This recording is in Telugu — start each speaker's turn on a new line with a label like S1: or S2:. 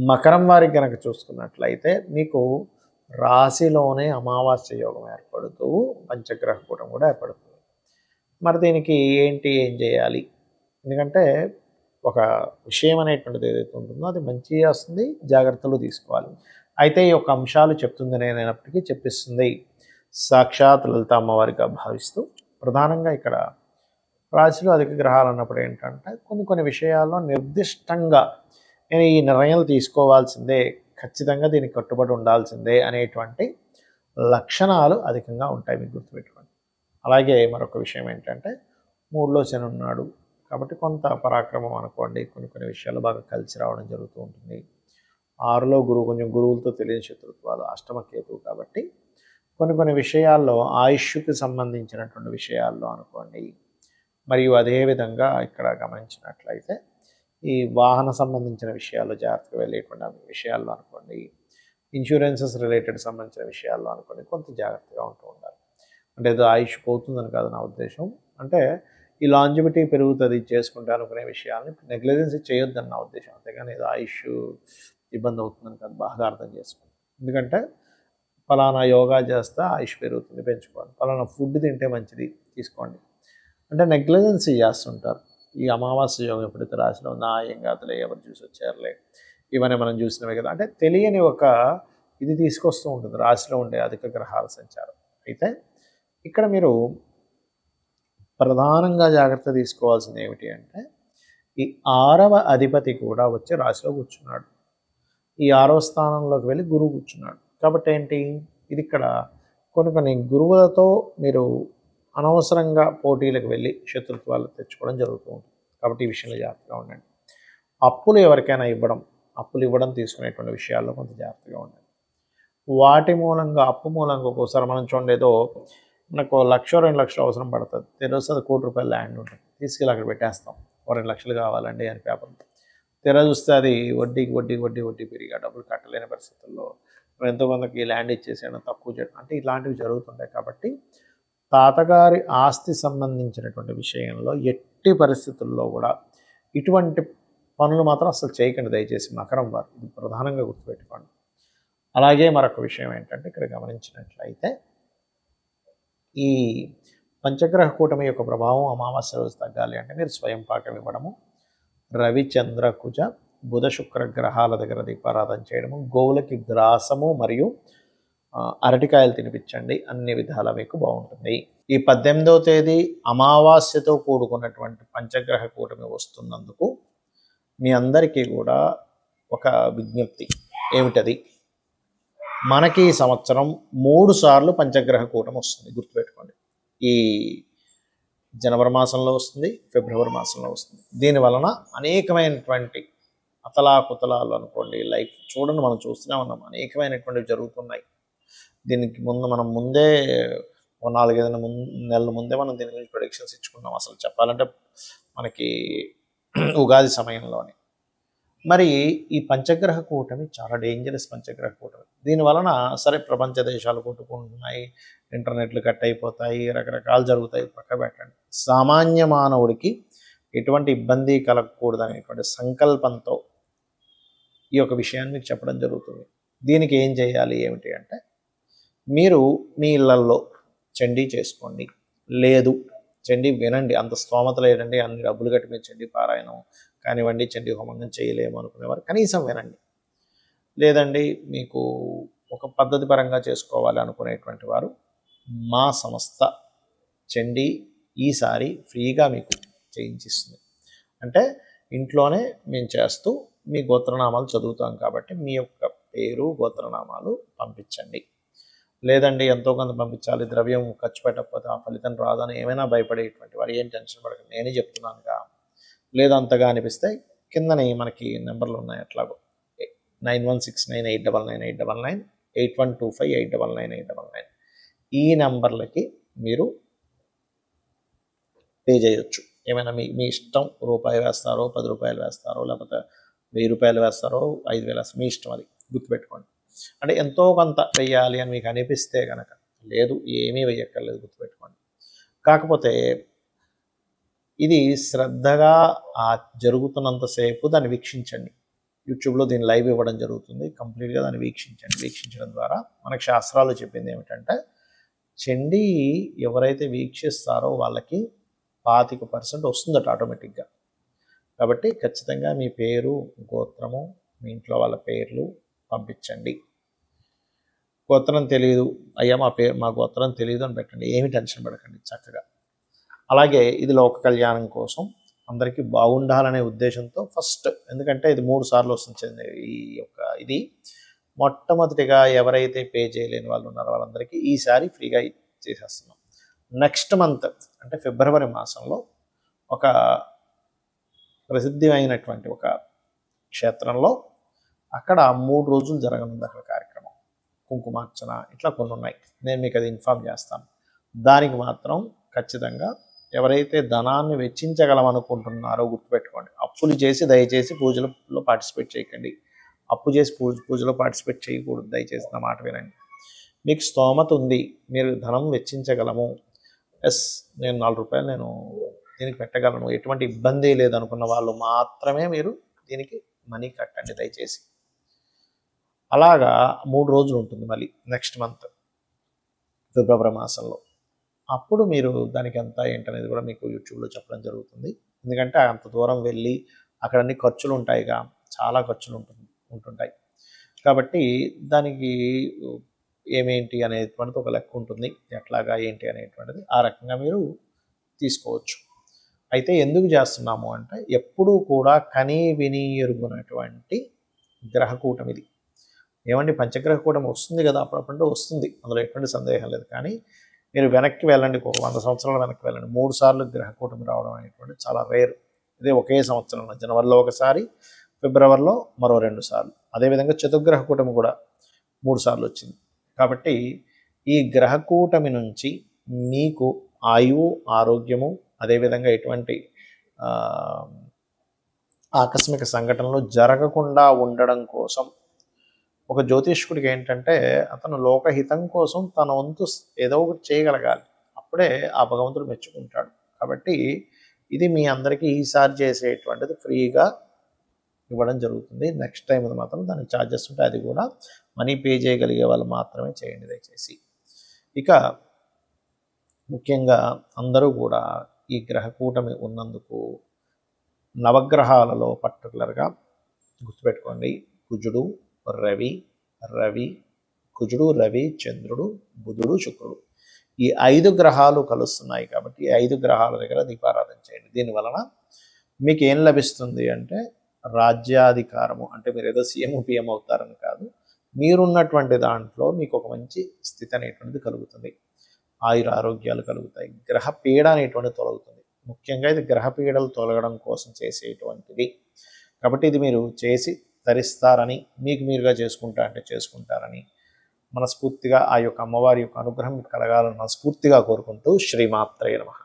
S1: మకరం వారికి కనుక చూసుకున్నట్లయితే మీకు రాశిలోనే అమావాస్య యోగం ఏర్పడుతూ పంచగ్రహ కూటం కూడా ఏర్పడుతుంది. మరి దీనికి ఏం చేయాలి? ఎందుకంటే ఒక విషయం అనేటువంటిది ఏదైతే ఉంటుందో అది మంచి వస్తుంది, జాగ్రత్తలు తీసుకోవాలి. అయితే ఈ యొక్క అంశాలు చెప్తుంది నేనైనప్పటికీ చెప్పిస్తుంది సాక్షాత్ లలిత అమ్మవారిగా భావిస్తూ ప్రధానంగా ఇక్కడ రాశిలో అధిక గ్రహాలు అన్నప్పుడు ఏంటంటే కొన్ని విషయాల్లో నిర్దిష్టంగా నేను ఈ నిర్ణయాలు తీసుకోవాల్సిందే, ఖచ్చితంగా దీనికి కట్టుబడి ఉండాల్సిందే అనేటువంటి లక్షణాలు అధికంగా ఉంటాయి, మీకు గుర్తుపెట్టుకోండి. అలాగే మరొక విషయం ఏంటంటే 3లో శని ఉన్నాడు కాబట్టి కొంత పరాక్రమం అనుకోండి, కొన్ని విషయాలు బాగా కలిసి రావడం జరుగుతూ ఉంటుంది. 6లో గురువు, కొంచెం గురువులతో తెలియని శత్రుత్వాలు, అష్టమ కేతువు కాబట్టి కొన్ని విషయాల్లో ఆయుష్కి సంబంధించినటువంటి విషయాల్లో అనుకోండి. మరియు అదేవిధంగా ఇక్కడ గమనించినట్లయితే ఈ వాహన సంబంధించిన విషయాల్లో జాగ్రత్తగా వెళ్ళేటువంటి విషయాల్లో అనుకోండి, ఇన్సూరెన్సెస్ రిలేటెడ్ సంబంధించిన విషయాల్లో అనుకోండి, కొంత జాగ్రత్తగా ఉంటూ ఉండాలి. అంటే ఏదో ఆయుష్ పోతుందని కాదు నా ఉద్దేశం. అంటే ఈ లాంజివిటీ పెరుగుతుంది చేసుకుంటే అనుకునే విషయాన్ని నెగ్లిజెన్స్ చేయొద్దని నా ఉద్దేశం. అంతేగాని ఏదో ఆయుష్ ఇబ్బంది అవుతుందని కాదు, బాగా అర్థం చేసుకోండి. ఎందుకంటే ఫలానా యోగా చేస్తే ఆయుష్ పెరుగుతుంది, పెంచుకోండి. ఫలానా ఫుడ్ తింటే మంచిది, తీసుకోండి. అంటే నెగ్లిజెన్స్ చేస్తుంటారు. ఈ అమావాస్య యోగం ఎప్పుడైతే రాశిలో ఉందో ఏం కాదులే, ఎవరు చూసి వచ్చారులే, ఇవన్నీ మనం చూసినవే కదా అంటే తెలియని ఒక ఇది తీసుకొస్తూ ఉంటుంది రాశిలో ఉండే అధిక గ్రహాల సంచారం. అయితే ఇక్కడ మీరు ప్రధానంగా జాగ్రత్త తీసుకోవాల్సింది ఏమిటి అంటే ఈ 6వ అధిపతి కూడా వచ్చి రాశిలో కూర్చున్నాడు. ఈ 6వ స్థానంలోకి వెళ్ళి గురువు కూర్చున్నాడు. కాబట్టి ఏంటి, ఇది ఇక్కడ కొన్ని గురువులతో మీరు అనవసరంగా పోటీలకు వెళ్ళి శత్రుత్వాలు తెచ్చుకోవడం జరుగుతూ ఉంటుంది. కాబట్టి ఈ విషయంలో జాగ్రత్తగా ఉండండి. అప్పులు ఎవరికైనా అప్పులు ఇవ్వడం తీసుకునేటువంటి విషయాల్లో కొంత జాగ్రత్తగా ఉండండి. వాటి మూలంగా అప్పు మూలంగా ఒక్కోసారి మనం చూడండి, ఏదో మనకు 1,00,000 2 లక్షలు అవసరం పడుతుంది, తెరవస్తే అది ₹1,00,00,000 ల్యాండ్ ఉంటుంది, తీసుకెళ్ళి అక్కడ పెట్టేస్తాం. 2 లక్షలు కావాలండి అని పేపర్ తెర చూస్తే అది వడ్డీ పెరిగి డబ్బులు కట్టలేని పరిస్థితుల్లో ఎంతో కొంతకి ల్యాండ్ ఇచ్చేసేయడం, తక్కువ చేయడం అంటే ఇలాంటివి జరుగుతుంటాయి. కాబట్టి తాతగారి ఆస్తి సంబంధించినటువంటి విషయంలో ఎట్టి పరిస్థితుల్లో కూడా ఇటువంటి పనులు మాత్రం అసలు చేయకండి దయచేసి మకరం వారు, ఇది ప్రధానంగా గుర్తుపెట్టుకోండి. అలాగే మరొక విషయం ఏంటంటే ఇక్కడ గమనించినట్లయితే ఈ పంచగ్రహ కూటమి యొక్క ప్రభావం అమావాస్య రోజు తగ్గాలి అంటే మీరు స్వయం పాకం ఇవ్వడము, రవి చంద్ర కుజ బుధ శుక్ర గ్రహాల దగ్గర దీపారాధన చేయడము, గోవులకి గ్రాసము మరియు అరటికాయలు తినిపించండి, అన్ని విధాలా మీకు బాగుంటుంది. ఈ 18వ తేదీ అమావాస్యతో కూడుకున్నటువంటి పంచగ్రహ కూటమి వస్తున్నందుకు మీ అందరికీ కూడా ఒక విజ్ఞప్తి ఏమిటది, మనకి ఈ సంవత్సరం 3 సార్లు పంచగ్రహ కూటమి వస్తుంది, గుర్తుపెట్టుకోండి. ఈ జనవరి మాసంలో వస్తుంది, ఫిబ్రవరి మాసంలో వస్తుంది. దీనివలన అనేకమైనటువంటి అతలాకుతలాలు అనుకోండి, లైఫ్ చూడండి, మనం చూస్తూనే ఉన్నాం, అనేకమైనటువంటివి జరుగుతున్నాయి. దీనికి మనం ముందే 4-5 నెలల ముందే మనం దీని గురించి ప్రొడిక్షన్స్ ఇచ్చుకున్నాం. అసలు చెప్పాలంటే మనకి ఉగాది సమయంలోనే. మరి ఈ పంచగ్రహ కూటమి చాలా డేంజరస్ పంచగ్రహ కూటమి. దీనివలన సరే ప్రపంచ దేశాలు కొట్టుకుంటున్నాయి, ఇంటర్నెట్లు కట్ అయిపోతాయి, రకరకాలు జరుగుతాయి, పక్క పెట్టండి. సామాన్య మానవుడికి ఎటువంటి ఇబ్బంది కలగకూడదనేటువంటి సంకల్పంతో ఈ యొక్క విషయాన్ని మీకు చెప్పడం జరుగుతుంది. దీనికి ఏం చేయాలి ఏమిటి అంటే మీరు మీ ఇళ్లల్లో చండీ చేసుకోండి, లేదు చండీ వినండి, అంత స్తోమత లేదండి, అన్ని డబ్బులు కట్టి మీరు చండీ పారాయణం కానివ్వండి, చండీ హోమంగం చేయలేము అనుకునేవారు కనీసం వినండి. లేదండి మీకు ఒక పద్ధతి పరంగా చేసుకోవాలి అనుకునేటువంటి వారు మా సంస్థ చండీ ఈసారి ఫ్రీగా మీకు చేయించిస్తుంది. అంటే ఇంట్లోనే మేము చేస్తూ మీ గోత్రనామాలు చదువుతాం కాబట్టి మీ యొక్క పేరు గోత్రనామాలు పంపించండి. లేదండి ఎంతో కొంత పంపించాలి, ద్రవ్యం ఖర్చు పెట్టకపోతే ఆ ఫలితం రాదని ఏమైనా భయపడేటువంటి వారు ఏం టెన్షన్ పడకండి, నేనే చెప్తున్నానుగా. లేదు అంతగా అనిపిస్తే కిందని మనకి నెంబర్లు ఉన్నాయి, అట్లాగో 9169899899 8125899899 ఈ నెంబర్లకి మీరు పే చేయొచ్చు. ఏమైనా మీ ఇష్టం, రూపాయి వేస్తారో, 10 రూపాయలు వేస్తారో, లేకపోతే 1000 రూపాయలు వేస్తారో, 5000 వేస్తారో, మీ ఇష్టం, అది గుర్తుపెట్టుకోండి. అంటే ఎంతో కొంత వెయ్యాలి అని మీకు అనిపిస్తే కనుక, లేదు ఏమీ వెయ్యక్కర్లేదు, గుర్తుపెట్టుకోండి. కాకపోతే ఇది శ్రద్ధగా జరుగుతున్నంతసేపు దాన్ని వీక్షించండి. యూట్యూబ్లో దీన్ని లైవ్ ఇవ్వడం జరుగుతుంది. కంప్లీట్గా దాన్ని వీక్షించండి. వీక్షించడం ద్వారా మనకు శాస్త్రాలు చెప్పింది ఏమిటంటే చండీ ఎవరైతే వీక్షిస్తారో వాళ్ళకి 25% వస్తుందట ఆటోమేటిక్గా. కాబట్టి ఖచ్చితంగా మీ పేరు, గోత్రము, మీ ఇంట్లో వాళ్ళ పేర్లు పంపించండి. గోత్రం తెలియదు, అయ్యా మా గోత్రం తెలియదు అని పెట్టండి. ఏమి టెన్షన్ పడకండి చక్కగా. అలాగే ఇది లోక కళ్యాణం కోసం అందరికీ బాగుండాలనే ఉద్దేశంతో ఫస్ట్, ఎందుకంటే ఇది 3 సార్లు వస్తుంది ఈ యొక్క ఇది. మొట్టమొదటిగా ఎవరైతే పే చేయలేని వాళ్ళు ఉన్నారో వాళ్ళందరికీ ఈసారి ఫ్రీగా చేసేస్తున్నాం. నెక్స్ట్ మంత్ అంటే ఫిబ్రవరి మాసంలో ఒక ప్రసిద్ధి అయినటువంటి ఒక క్షేత్రంలో అక్కడ 3 రోజులు జరగనుంది అక్కడ కార్యక్రమం. కుంకుమార్చన ఇట్లా కొన్ని ఉన్నాయి. నేను మీకు అది ఇన్ఫామ్ చేస్తాను. దానికి మాత్రం ఖచ్చితంగా ఎవరైతే ధనాన్ని వెచ్చించగలమనుకుంటున్నారో గుర్తుపెట్టుకోండి. అప్పులు చేసి దయచేసి పూజలో పార్టిసిపేట్ చేయకండి. అప్పు చేసి పూజలో పార్టిసిపేట్ చేయకూడదు. దయచేసి నా మాట వినండి. మీకు స్తోమత ఉంది, మీరు ధనం వెచ్చించగలము, నేను 4 రూపాయలు నేను దీనికి పెట్టగలను, ఎటువంటి ఇబ్బంది లేదనుకున్న వాళ్ళు మాత్రమే మీరు దీనికి మనీ కట్టండి దయచేసి. అలాగా 3 రోజులు ఉంటుంది మళ్ళీ నెక్స్ట్ మంత్ ఫిబ్రవరి మాసంలో. అప్పుడు మీరు దానికి ఎంత ఏంటనేది కూడా మీకు యూట్యూబ్లో చెప్పడం జరుగుతుంది. ఎందుకంటే అంత దూరం వెళ్ళి అక్కడ అన్ని ఖర్చులు ఉంటాయిగా, చాలా ఖర్చులు ఉంటుంటాయి. కాబట్టి దానికి ఏమేంటి అనేటువంటిది ఒక లెక్క ఉంటుంది, ఎట్లాగా ఏంటి అనేటువంటిది ఆ రకంగా మీరు తీసుకోవచ్చు. అయితే ఎందుకు చేస్తున్నాము అంటే ఎప్పుడూ కూడా కనీ విని ఎరుగునటువంటి గ్రహకూటం ఇది. ఏమండి పంచగ్రహ కూటమి వస్తుంది కదా అప్పుడప్పుడు వస్తుంది, అందులో ఎటువంటి సందేహం లేదు. కానీ మీరు వెనక్కి వెళ్ళండి, ఒక 100 సంవత్సరాలు వెనక్కి వెళ్ళండి. 3 సార్లు గ్రహకూటమి రావడం అనేటువంటి చాలా రేర్. ఇదే ఒకే సంవత్సరంలో జనవరిలో ఒకసారి, ఫిబ్రవరిలో మరో 2 సార్లు. అదేవిధంగా చతుర్గ్రహ కూటమి కూడా 3 సార్లు వచ్చింది. కాబట్టి ఈ గ్రహకూటమి నుంచి మీకు ఆయువు, ఆరోగ్యము, అదేవిధంగా ఎటువంటి ఆకస్మిక సంఘటనలు జరగకుండా ఉండడం కోసం ఒక జ్యోతిష్కుడికి ఏంటంటే అతను లోకహితం కోసం తన వంతు ఏదో ఒకటి చేయగలగాలి. అప్పుడే ఆ భగవంతుడు మెచ్చుకుంటాడు. కాబట్టి ఇది మీ అందరికీ ఈసారి చేసేటువంటిది ఫ్రీగా ఇవ్వడం జరుగుతుంది. నెక్స్ట్ టైం అది మాత్రం దానికి ఛార్జెస్ ఉంటాయి. అది కూడా మనీ పే చేయగలిగే వాళ్ళు మాత్రమే చేయండి దయచేసి. ఇక ముఖ్యంగా అందరూ కూడా ఈ గ్రహకూటమి ఉన్నందుకు నవగ్రహాలలో పర్టికులర్గా గుర్తుపెట్టుకోండి, కుజుడు, కుజుడు, రవి, చంద్రుడు, బుధుడు, శుక్రుడు, ఈ 5 గ్రహాలు కలుస్తున్నాయి. కాబట్టి ఈ 5 గ్రహాల దగ్గర దీపారాధన చేయండి. దీనివలన మీకు ఏం లభిస్తుంది అంటే రాజ్యాధికారము. అంటే మీరు ఏదో సీఎం పిఎం అవుతారని కాదు, మీరున్నటువంటి దాంట్లో మీకు ఒక మంచి స్థితి అనేటువంటిది కలుగుతుంది. ఆయుర ఆరోగ్యాలు కలుగుతాయి. గ్రహ పీడ అనేటువంటిది తొలగుతుంది. ముఖ్యంగా ఇది గ్రహ పీడలు తొలగడం కోసం చేసేటువంటిది. కాబట్టి ఇది మీరు చేసి ధరిస్తారని, మీకు మీరుగా చేసుకుంటారని మనస్ఫూర్తిగా ఆ యొక్క అమ్మవారి యొక్క అనుగ్రహం కలగాలని మనస్ఫూర్తిగా కోరుకుంటూ శ్రీమాత్రే నమః.